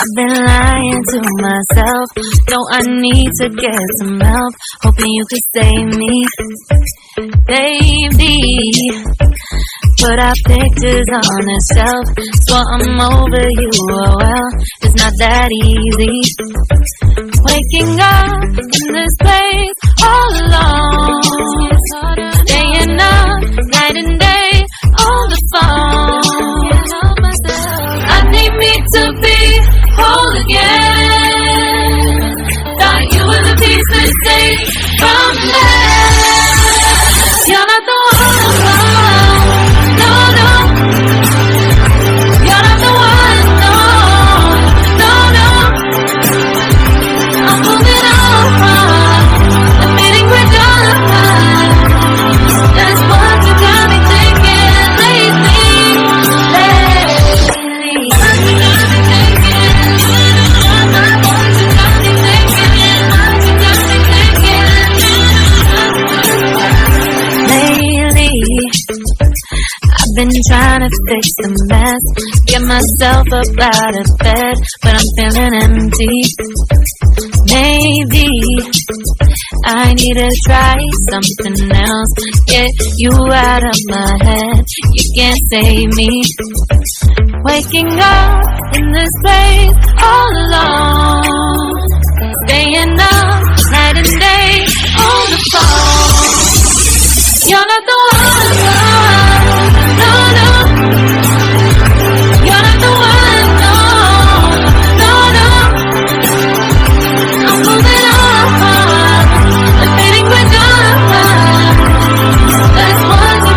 I've been lying to myself. No, I need to get some help. Hoping you could save me, baby. Put our pictures on the shelf. Swore I'm over you, oh well, it's not that easy. Waking up in this place all alone, staying up night and day on the phone. I need me to be whole again. Thought you were the piece missing from there. You're not the one. No, no. You're not the one. No, no, no. I'm moving on. Admitting we're done. That's what you got me thinking lately. I've been trying to fix the mess, get myself up out of bed, but I'm feeling empty. Maybe I need to try something else, get you out of my head. You can't save me. Waking up in this place all alone,